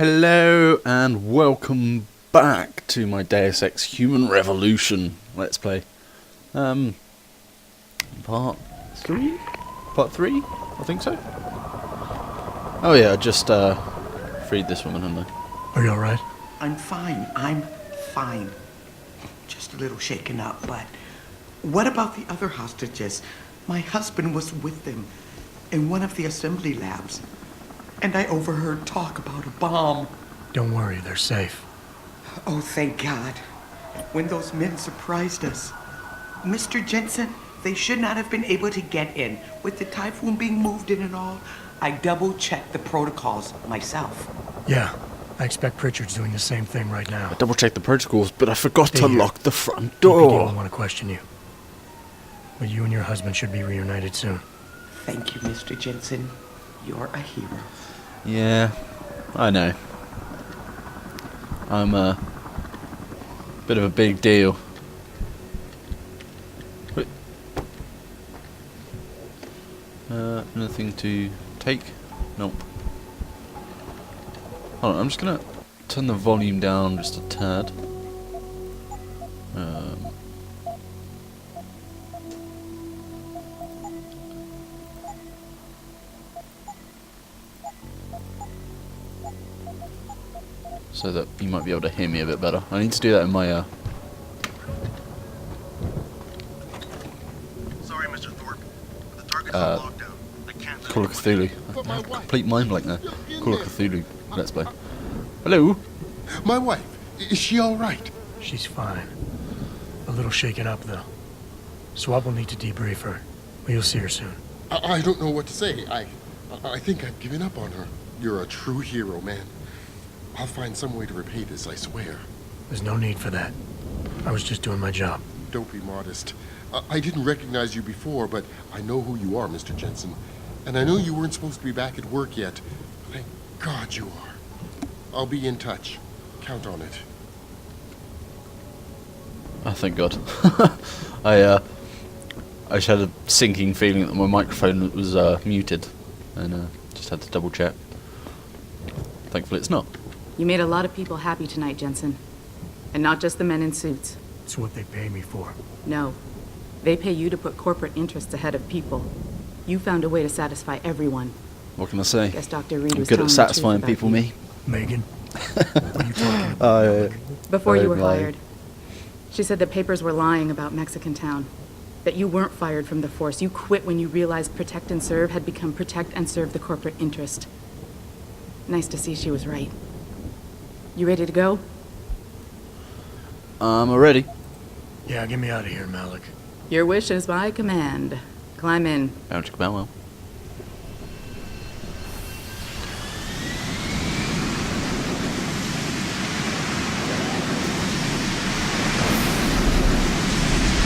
Hello and welcome back to my Deus Ex Human Revolution Let's Play. Part 3? Part 3? I think so. Oh yeah, I just freed this woman, haven't I? Are you alright? I'm fine. Just a little shaken up, but what about the other hostages? My husband was with them in one of the assembly labs, and I overheard talk about a bomb. Don't worry, they're safe. Oh, thank God. When those men surprised us, Mr. Jensen, they should not have been able to get in. With the typhoon being moved in and all, I double-checked the protocols myself. Yeah, I expect Pritchard's doing the same thing right now. I double checked the protocols, but I forgot Stay to here. lock the front DPD door. won't want to question you. But you and your husband should be reunited soon. Thank you, Mr. Jensen. You're a hero. Yeah, I know. I'm a bit of a big deal. Wait. Anything to take? Nope. Hold on, I'm just gonna turn the volume down just a tad. So that you might be able to hear me a bit better. I need to do that in my Sorry, Mr. Thorpe. The target's on lockdown. I can't Call of Cthulhu. I have complete mind blank there. Call of Cthulhu. Let's play. Hello? My wife, is she all right? She's fine. A little shaken up, though. Swab will need to debrief her, but you'll see her soon. I don't know what to say. I think I've given up on her. You're a true hero, man. I'll find some way to repay this, I swear. There's no need for that. I was just doing my job. Don't be modest. I didn't recognize you before, but I know who you are, Mr. Jensen. And I know you weren't supposed to be back at work yet. Thank God you are. I'll be in touch. Count on it. Oh, thank God. I just had a sinking feeling that my microphone was muted, and just had to double check. Thankfully it's not. You made a lot of people happy tonight, Jensen. And not just the men in suits. It's what they pay me for. No. They pay you to put corporate interests ahead of people. You found a way to satisfy everyone. What can I say? Guess Dr. Reed I'm was good telling at the satisfying truth people, about me. Megan? What are you talking about? Before you were I'm lying. hired, she said the papers were lying about Mexican Town. That you weren't fired from the force. You quit when you realized Protect and Serve had become Protect and Serve the corporate interest. Nice to see she was right. You ready to go? I'm ready. Yeah, get me out of here, Malik. Your wish is my command. Climb in. Bound to well.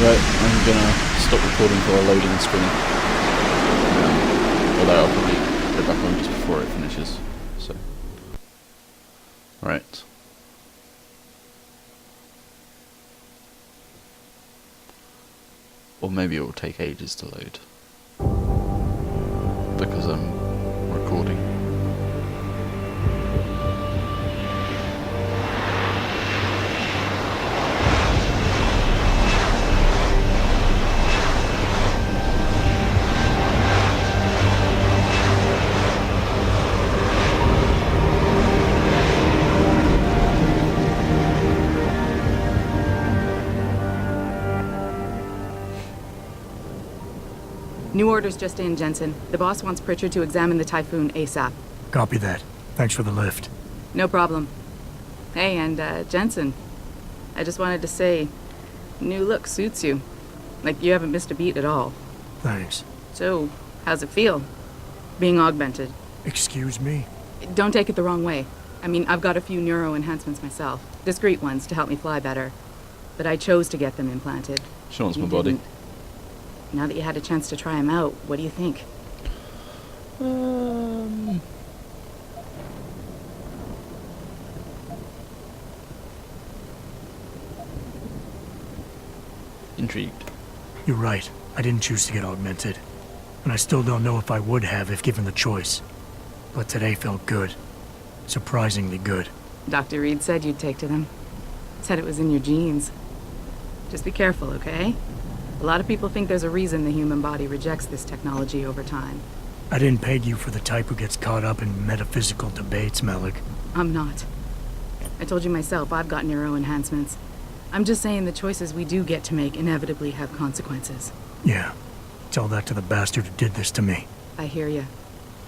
Right, I'm gonna stop recording for a loading screen. Although I'll probably put it back on just before it finishes. So, right. Or maybe it will take ages to load because I'm recording. New orders just in, Jensen. The boss wants Pritchard to examine the typhoon ASAP. Copy that. Thanks for the lift. No problem. Hey, and Jensen, I just wanted to say, new look suits you. Like you haven't missed a beat at all. Thanks. So, how's it feel? Being augmented. Excuse me? Don't take it the wrong way. I mean, I've got a few neuro enhancements myself. Discreet ones to help me fly better. But I chose to get them implanted. She wants You my body. didn't. Now that you had a chance to try them out, what do you think? Intrigued. You're right. I didn't choose to get augmented. And I still don't know if I would have if given the choice. But today felt good. Surprisingly good. Dr. Reed said you'd take to them. Said it was in your genes. Just be careful, okay? A lot of people think there's a reason the human body rejects this technology over time. I didn't peg you for the type who gets caught up in metaphysical debates, Malik. I'm not. I told you myself, I've got neuro enhancements. I'm just saying the choices we do get to make inevitably have consequences. Yeah. Tell that to the bastard who did this to me. I hear you.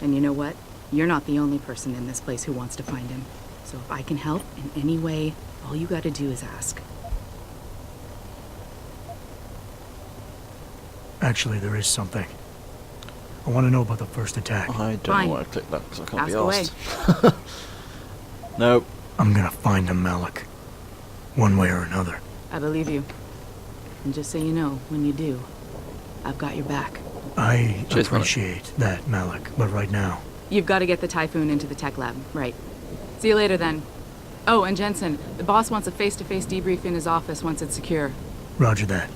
And you know what? You're not the only person in this place who wants to find him. So if I can help in any way, all you gotta do is ask. Actually, there is something. I want to know about the first attack. I don't Fine. know why I clicked that because I can't Ask be away. asked. Nope. I'm gonna find him, Malik. One way or another. I believe you. And just so you know, when you do, I've got your back. I Cheers, Malik. appreciate that, Malik, but right now... You've got to get the Typhoon into the tech lab, right? See you later then. Oh, and Jensen, the boss wants a face-to-face debrief in his office once it's secure. Roger that.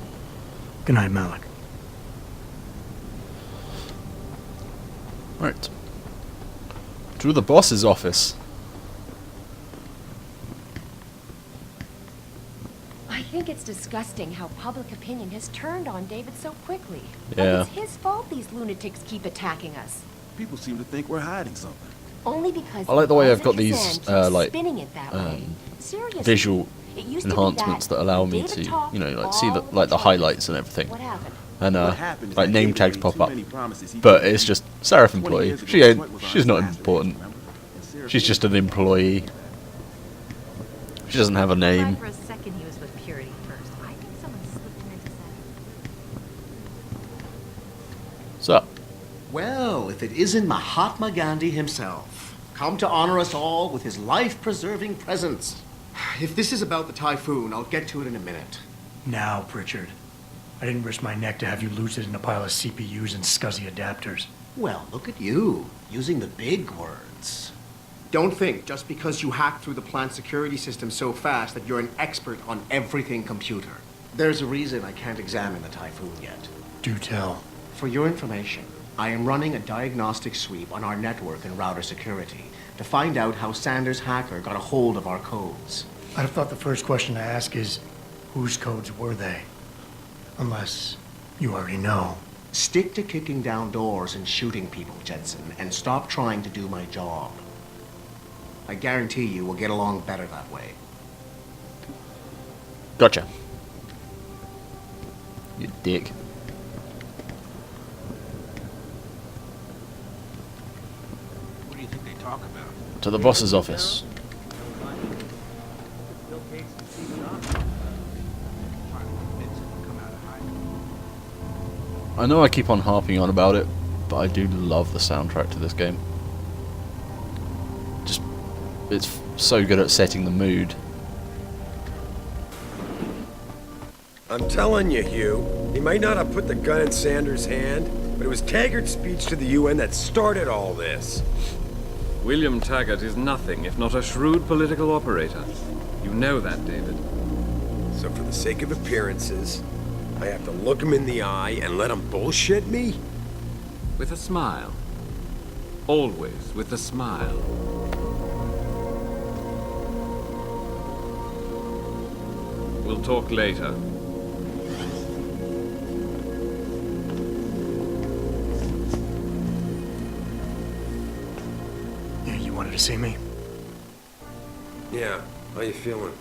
Good night, Malik. Right. To the boss's office. I think it's disgusting how public opinion has turned on David so quickly. Yeah. Like it's his fault these lunatics keep attacking us. People seem to think we're hiding something. Only because I like the way the I've got boss at his these, end keeps like, spinning it that way. Seriously, visual it used to be enhancements that allow me David to, talked you know, like see the all like the time. highlights and everything, What happened? and What happened is like that name David tags made pop too up. many promises he But couldn't it's keep. just Seraph 20 employee. years ago, She ain't. Detroit was our She's not master important. base, remember? And Sarah She's just an Phoenix- employee. She doesn't have a name. For a second he was with Purity first. I think someone slipped him into that. So, Well, if it isn't Mahatma Gandhi himself, come to honor us all with his life-preserving presence. If this is about the Typhoon, I'll get to it in a minute. Now, Pritchard. I didn't risk my neck to have you lose it in a pile of CPUs and scuzzy adapters. Well, look at you, using the big words. Don't think just because you hacked through the plant security system so fast that you're an expert on everything computer. There's a reason I can't examine the Typhoon yet. Do tell. For your information, I am running a diagnostic sweep on our network and router security to find out how Sanders' hacker got a hold of our codes. I'd have thought the first question to ask is, whose codes were they? Unless you already know. Stick to kicking down doors and shooting people, Jensen, and stop trying to do my job. I guarantee you we'll get along better that way. gotcha. You dick. What do you think they talk about? To the boss's office. Bill Gates and Steve Jobs. Trying to convince him to come out of hiding. I know I keep on harping on about it, but I do love the soundtrack to this game. Just, it's so good at setting the mood. I'm telling you, Hugh, he might not have put the gun in Sanders' hand, but it was Taggart's speech to the UN that started all this. William Taggart is nothing if not a shrewd political operator. You know that, David. So for the sake of appearances, I have to look him in the eye and let him bullshit me? With a smile. Always with a smile. We'll talk later. Yeah, you wanted to see me? Yeah, how you feeling?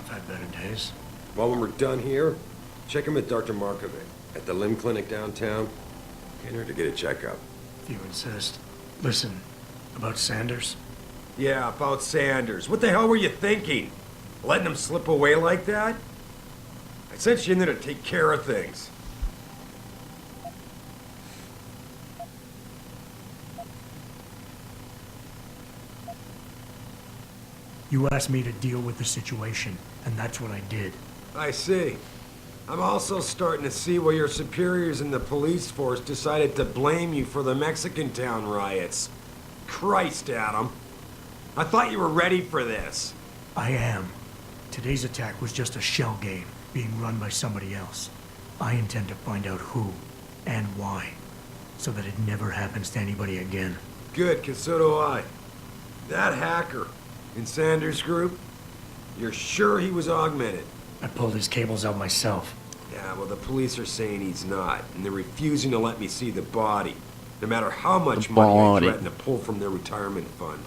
I've had better days. Well, when we're done here, check him at Dr. Markovic at the limb clinic downtown. Can't hurt to get a checkup. If you insist. Listen, about Sanders? Yeah, about Sanders. What the hell were you thinking? Letting him slip away like that? I sent you in there to take care of things. You asked me to deal with the situation, and that's what I did. I see. I'm also starting to see why your superiors in the police force decided to blame you for the Mexican town riots. Christ, Adam. I thought you were ready for this. I am. Today's attack was just a shell game being run by somebody else. I intend to find out who and why, so that it never happens to anybody again. Good, 'cause so do I. That hacker in Sanders' group, you're sure he was augmented? I pulled his cables out myself. Yeah, well, the police are saying he's not, and they're refusing to let me see the body, no matter how much money I body. threaten to pull from their retirement fund.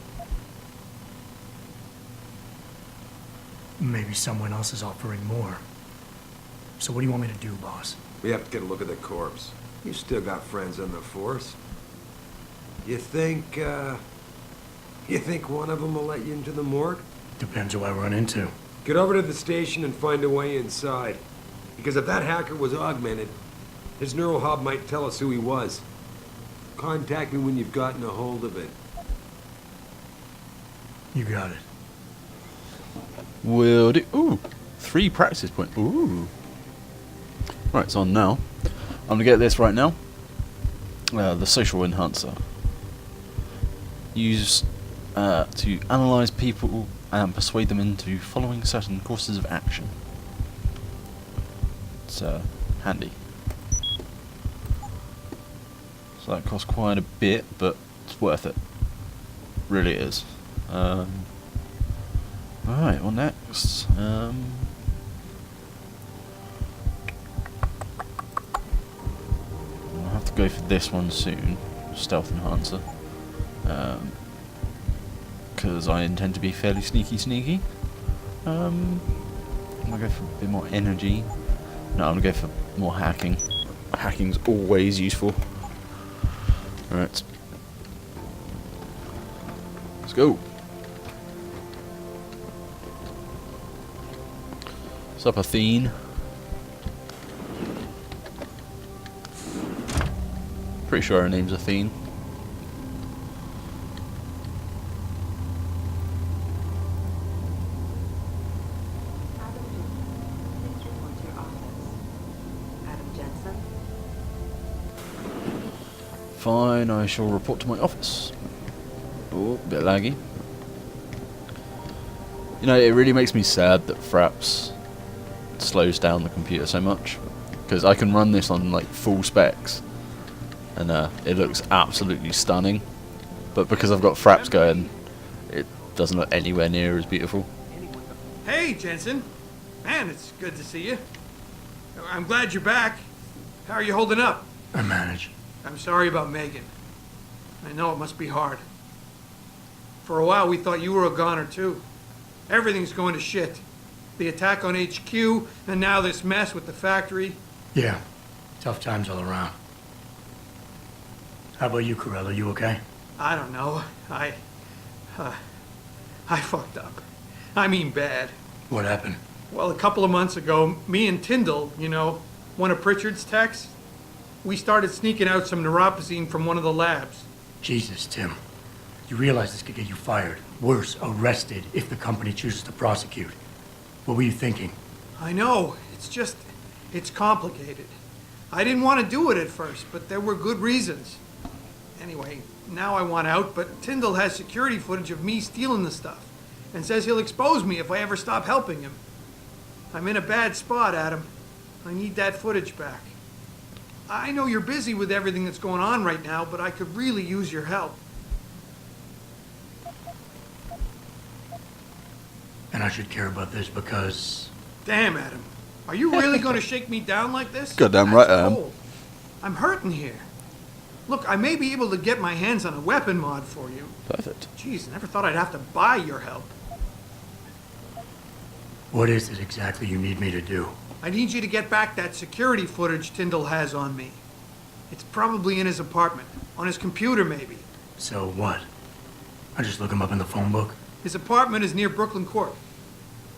Maybe someone else is offering more. So what do you want me to do, boss? We have to get a look at the corpse. You still got friends on the force. You think one of them will let you into the morgue? Depends who I run into. Get over to the station and find a way inside. Because if that hacker was augmented, his neural hub might tell us who he was. Contact me when you've gotten a hold of it. You got it. Will do. Ooh, 3 practice points. Ooh. Right, it's on now. I'm gonna get this right now. The social enhancer. Use to analyze people and persuade them into following certain courses of action. It's handy. So that costs quite a bit, but it's worth it. Really is. Alright, well next. I'll have to go for this one soon. Stealth enhancer. Because I intend to be fairly sneaky. I'm gonna go for a bit more energy. No, I'm gonna go for more hacking. Hacking's always useful. Alright. Let's go. What's up, Athene? Pretty sure her name's Athene. Fine, I shall report to my office. Oh, a bit laggy. You know, it really makes me sad that Fraps slows down the computer so much. Because I can run this on, like, full specs. And it looks absolutely stunning. But because I've got Fraps going, it doesn't look anywhere near as beautiful. Hey, Jensen. Man, it's good to see you. I'm glad you're back. How are you holding up? I manage. I'm sorry about Megan. I know it must be hard. For a while, we thought you were a goner, too. Everything's going to shit. The attack on HQ, and now this mess with the factory. Yeah, tough times all around. How about you, Corella? You okay? I don't know. I fucked up. I mean bad. What happened? Well, a couple of months ago, me and Tyndall, you know, one of Pritchard's techs, we started sneaking out some neuropozyne from one of the labs. Jesus, Tim. You realize this could get you fired. Worse, arrested if the company chooses to prosecute. What were you thinking? I know. It's just, it's complicated. I didn't want to do it at first, but there were good reasons. Anyway, now I want out, but Tyndall has security footage of me stealing the stuff and says he'll expose me if I ever stop helping him. I'm in a bad spot, Adam. I need that footage back. I know you're busy with everything that's going on right now, but I could really use your help. And I should care about this because... Damn, Adam. Are you really going to shake me down like this? Goddamn right I am. Cold. I'm hurting here. Look, I may be able to get my hands on a weapon mod for you. Perfect. Jeez, never thought I'd have to buy your help. What is it exactly you need me to do? I need you to get back that security footage Tyndall has on me. It's probably in his apartment. On his computer, maybe. So what? I just look him up in the phone book? His apartment is near Brooklyn Court.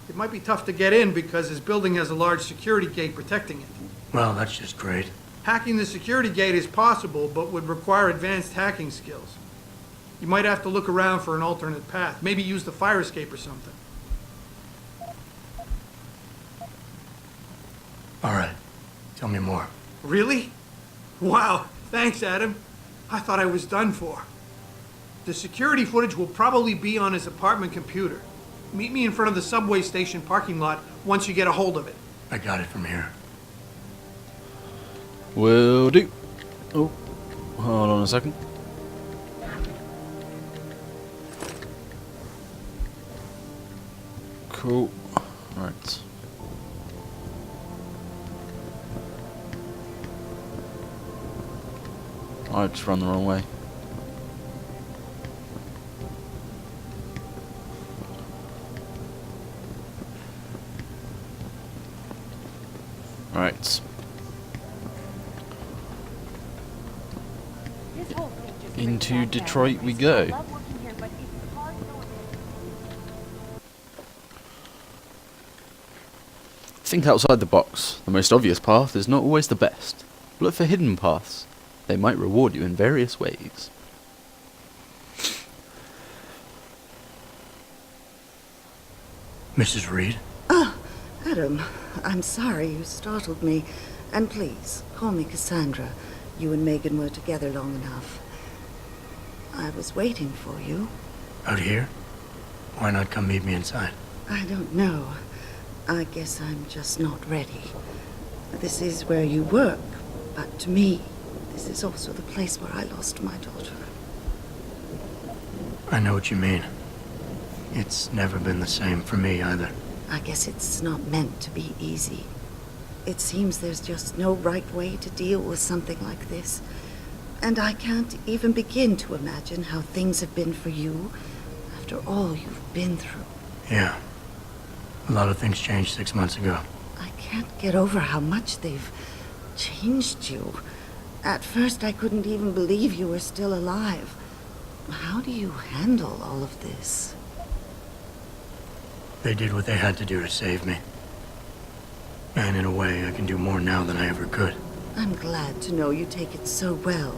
It might be tough to get in because his building has a large security gate protecting it. Well, that's just great. Hacking the security gate is possible, but would require advanced hacking skills. You might have to look around for an alternate path. Maybe use the fire escape or something. All right. Tell me more. Really? Wow. Thanks, Adam. I thought I was done for. The security footage will probably be on his apartment computer. Meet me in front of the subway station parking lot once you get a hold of it. I got it from here. Will do. Oh, hold on a second. Cool. Right. I just run the wrong way. Right. This whole thing just brings Into back Detroit we memories. go. I love working here, but it's hard knowing. Think outside the box. The most obvious path is not always the best. Look for hidden paths. They might reward you in various ways. Mrs. Reed? Ah, Adam, I'm sorry you startled me. And please, call me Cassandra. You and Megan were together long enough. I was waiting for you. Out here? Why not come meet me inside? I don't know. I guess I'm just not ready. This is where you work, but to me, this is also the place where I lost my daughter. I know what you mean. It's never been the same for me either. I guess it's not meant to be easy. It seems there's just no right way to deal with something like this. And I can't even begin to imagine how things have been for you after all you've been through. Yeah. A lot of things changed 6 months ago. I can't get over how much they've changed you. At first, I couldn't even believe you were still alive. How do you handle all of this? They did what they had to do to save me. And in a way, I can do more now than I ever could. I'm glad to know you take it so well.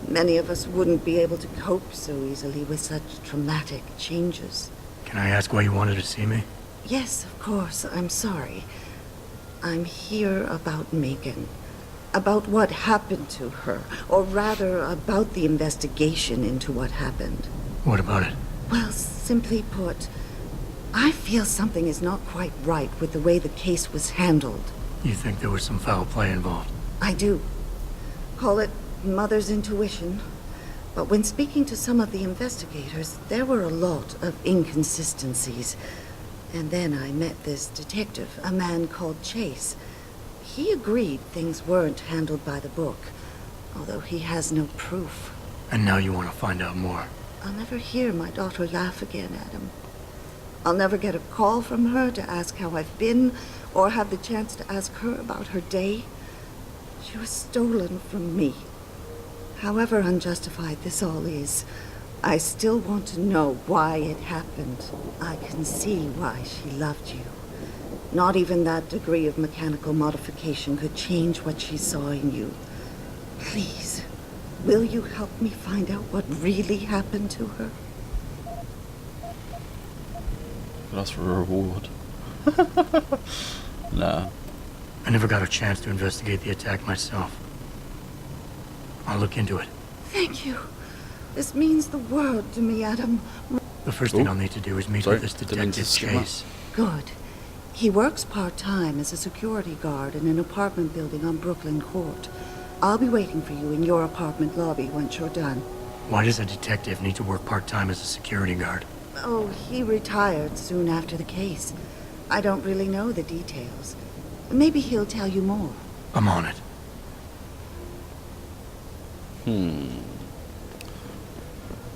Many of us wouldn't be able to cope so easily with such traumatic changes. Can I ask why you wanted to see me? Yes, of course. I'm sorry. I'm here about Megan. About what happened to her. Or rather, about the investigation into what happened. What about it? Well, simply put, I feel something is not quite right with the way the case was handled. You think there was some foul play involved? I do. Call it mother's intuition. But when speaking to some of the investigators, there were a lot of inconsistencies. And then I met this detective, a man called Chase. He agreed things weren't handled by the book, although he has no proof. And now you want to find out more? I'll never hear my daughter laugh again, Adam. I'll never get a call from her to ask how I've been, or have the chance to ask her about her day. She was stolen from me. However unjustified this all is, I still want to know why it happened. I can see why she loved you. Not even that degree of mechanical modification could change what she saw in you. Please, will you help me find out what really happened to her? That's for a reward. Nah. I never got a chance to investigate the attack myself. I'll look into it. Thank you. This means the world to me, Adam. The first thing I'll need to do is meet with this detective Chase. Good. He works part-time as a security guard in an apartment building on Brooklyn Court. I'll be waiting for you in your apartment lobby once you're done. Why does a detective need to work part-time as a security guard? Oh, he retired soon after the case. I don't really know the details. Maybe he'll tell you more. I'm on it.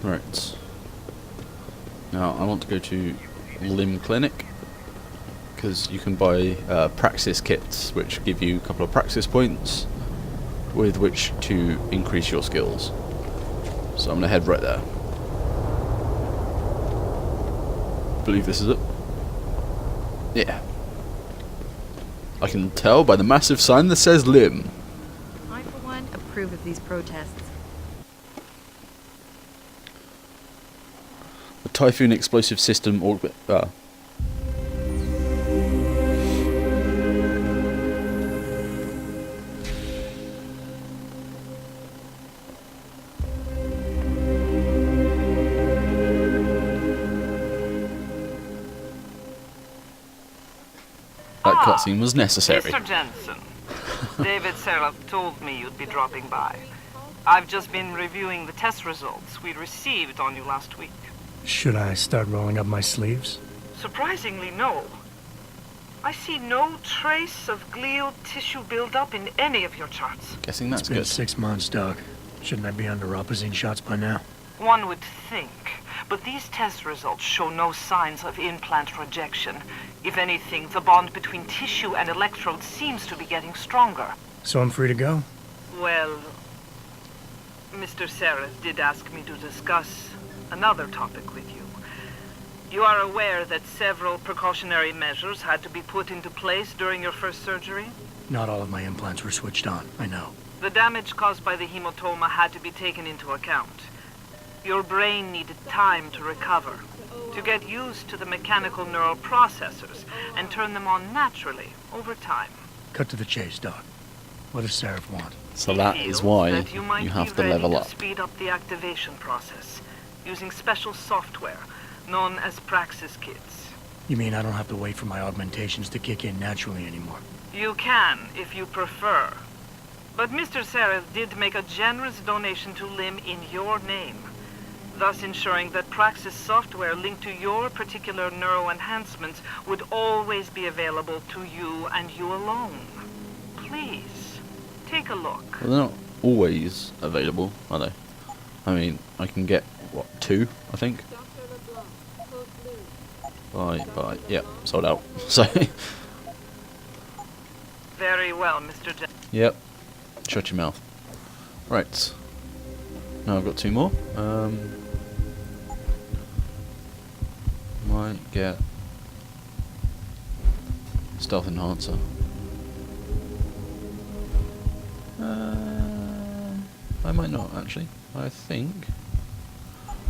Right. Now, I want to go to Limb Clinic, because you can buy praxis kits, which give you a couple of praxis points with which to increase your skills. So I'm going to head right there. I believe this is it. Yeah. I can tell by the massive sign that says Limb. I, for one, approve of these protests. The Typhoon explosive system orbit. That cutscene was necessary. Mr. Jensen, David Seraph told me you'd be dropping by. I've just been reviewing the test results we received on you last week. Should I start rolling up my sleeves? Surprisingly, no. I see no trace of glial tissue buildup in any of your charts. Guessing that's It's been good. 6 months, Doc. Shouldn't I be under Opposine shots by now? One would think, but these test results show no signs of implant rejection. If anything, the bond between tissue and electrodes seems to be getting stronger. So I'm free to go? Well, Mr. Sereth did ask me to discuss another topic with you. You are aware that several precautionary measures had to be put into place during your first surgery? Not all of my implants were switched on, I know. The damage caused by the hematoma had to be taken into account. Your brain needed time to recover, to get used to the mechanical neural processors and turn them on naturally over time. Cut to the chase, Doc. What does Seraph want? So that is why That you might you have be to level ready up. to speed up the activation process using special software known as Praxis kits. You mean I don't have to wait for my augmentations to kick in naturally anymore? You can, if you prefer. But Mr. Sereth did make a generous donation to LIM in your name, thus ensuring that Praxis software linked to your particular neuro enhancements would always be available to you and you alone. Please, take a look. Well, they're not always available, are they? I mean, I can get, what, 2, I think? Bye. Yep, sold out. So, Very well, Mr. yep. Shut your mouth. Right. Now I've got 2 more. Might get stealth enhancer. I might not actually. I think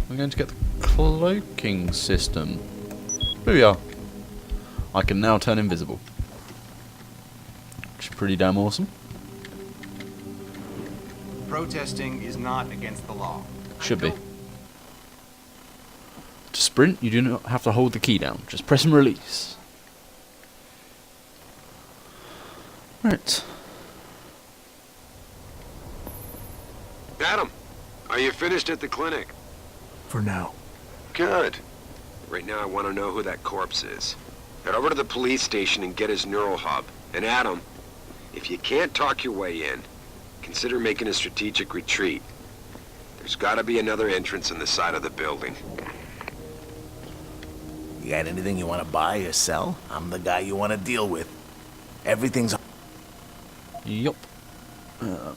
I'm going to get the cloaking system. Here we are. I can now turn invisible, which is pretty damn awesome. Protesting is not against the law. Should be. To sprint, you do not have to hold the key down. Just press and release. Right. Adam, are you finished at the clinic? For now. Good. Right now I want to know who that corpse is. Head over to the police station and get his neural hub. And Adam, if you can't talk your way in, consider making a strategic retreat. There's got to be another entrance in the side of the building. You got anything you want to buy or sell? I'm the guy you want to deal with. Everything's... Yup.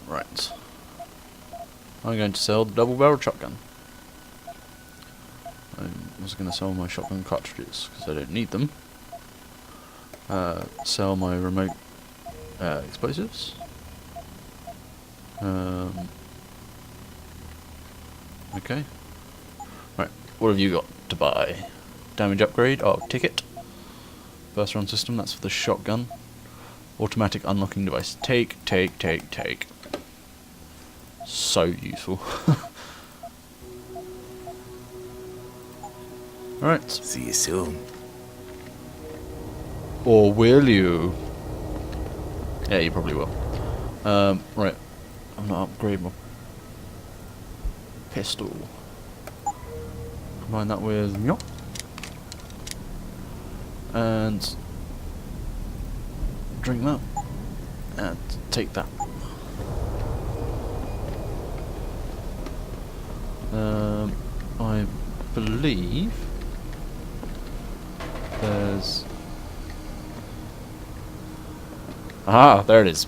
Right. I'm going to sell the double-barreled shotgun. I was going to sell my shotgun cartridges, because I don't need them. Sell my remote explosives. Okay. Right, what have you got to buy? Damage upgrade, ticket. Burst run system, that's for the shotgun. Automatic unlocking device. Take. So useful. Alright. See you soon. Or will you? Yeah, you probably will. Right. I'm gonna upgrade my pistol. Combine that with Nyok. And drink that. And take that. I believe there's... Aha, there it is.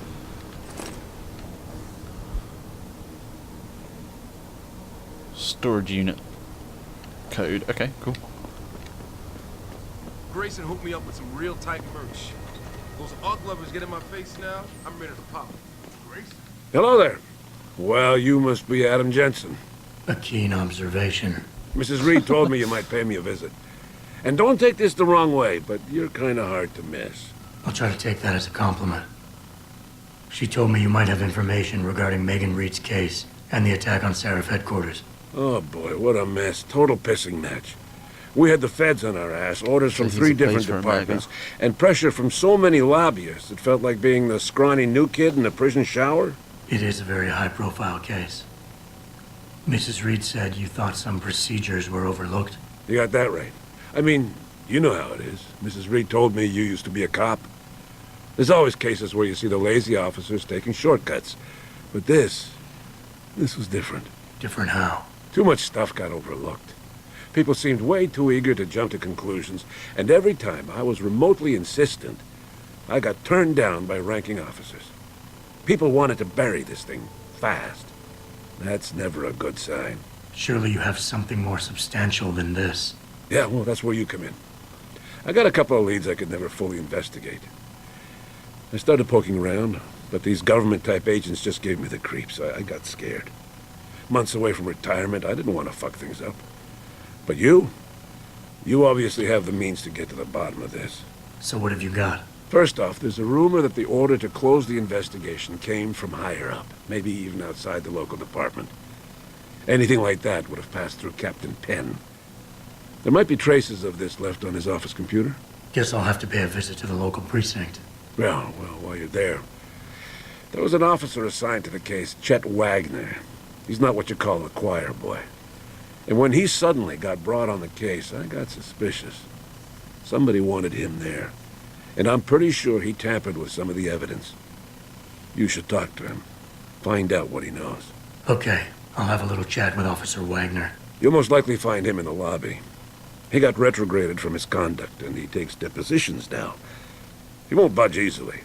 Storage unit code. Okay, cool. Grayson hooked me up with some real tight merch. Those Ugg lovers get in my face now, I'm ready to pop. Grayson? Hello there. Well, you must be Adam Jensen. A keen observation. Mrs. Reed told me you might pay me a visit. And don't take this the wrong way, but you're kind of hard to miss. I'll try to take that as a compliment. She told me you might have information regarding Megan Reed's case and the attack on Seraph headquarters. Oh boy, what a mess. Total pissing match. We had the feds on our ass, orders from 3 different departments, and pressure from so many lobbyists it felt like being the scrawny new kid in the prison shower. It is a very high-profile case. Mrs. Reed said you thought some procedures were overlooked. You got that right. I mean, You know how it is. Mrs. Reed told me you used to be a cop. There's always cases where you see the lazy officers taking shortcuts. But this was different. Different how? Too much stuff got overlooked. People seemed way too eager to jump to conclusions, and every time I was remotely insistent, I got turned down by ranking officers. People wanted to bury this thing fast. That's never a good sign. Surely you have something more substantial than this. Yeah, well, that's where you come in. I got a couple of leads I could never fully investigate. I started poking around, but these government-type agents just gave me the creeps. I got scared. Months away from retirement, I didn't want to fuck things up. But you obviously have the means to get to the bottom of this. So what have you got? First off, there's a rumor that the order to close the investigation came from higher up, maybe even outside the local department. Anything like that would have passed through Captain Penn. There might be traces of this left on his office computer. Guess I'll have to pay a visit to the local precinct. Well, while you're there, there was an officer assigned to the case, Chet Wagner. He's not what you call a choir boy. And when he suddenly got brought on the case, I got suspicious. Somebody wanted him there. And I'm pretty sure he tampered with some of the evidence. You should talk to him. Find out what he knows. Okay, I'll have a little chat with Officer Wagner. You'll most likely find him in the lobby. He got retrograded from his conduct, and he takes depositions now. He won't budge easily,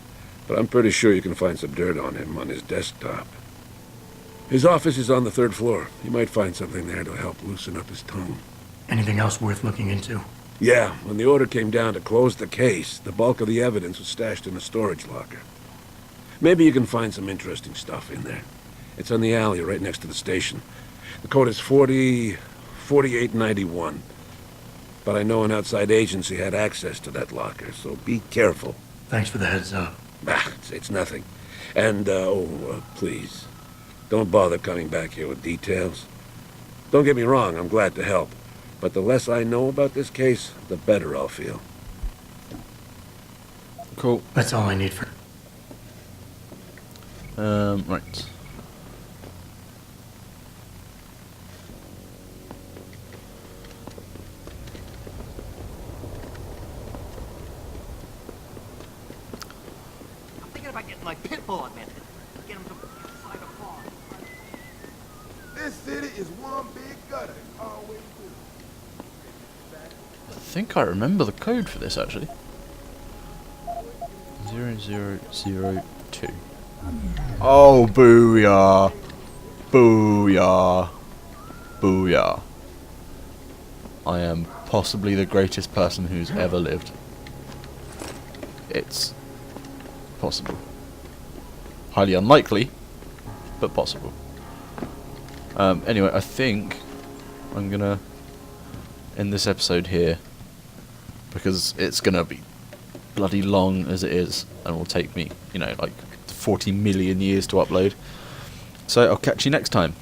but I'm pretty sure you can find some dirt on him on his desktop. His office is on the 3rd floor. You might find something there to help loosen up his tongue. Anything else worth looking into? Yeah, when the order came down to close the case, the bulk of the evidence was stashed in a storage locker. Maybe you can find some interesting stuff in there. It's on the alley right next to the station. The code is 4891. But I know an outside agency had access to that locker, so be careful. Thanks for the heads up. It's nothing. And, please, don't bother coming back here with details. Don't get me wrong, I'm glad to help. But the less I know about this case, the better I'll feel. Cool. That's all I need for... Right. I'm thinking about getting my pit bull admitted. Get him to fight a fall. This city is one big gutter. Always do. I think I remember the code for this, actually. 0002. Oh, booyah. Booyah. Booyah. I am possibly the greatest person who's ever lived. It's possible. Highly unlikely, but possible. Anyway, I think I'm gonna end this episode here, because it's gonna be bloody long as it is, and will take me, like 40 million years to upload. So I'll catch you next time.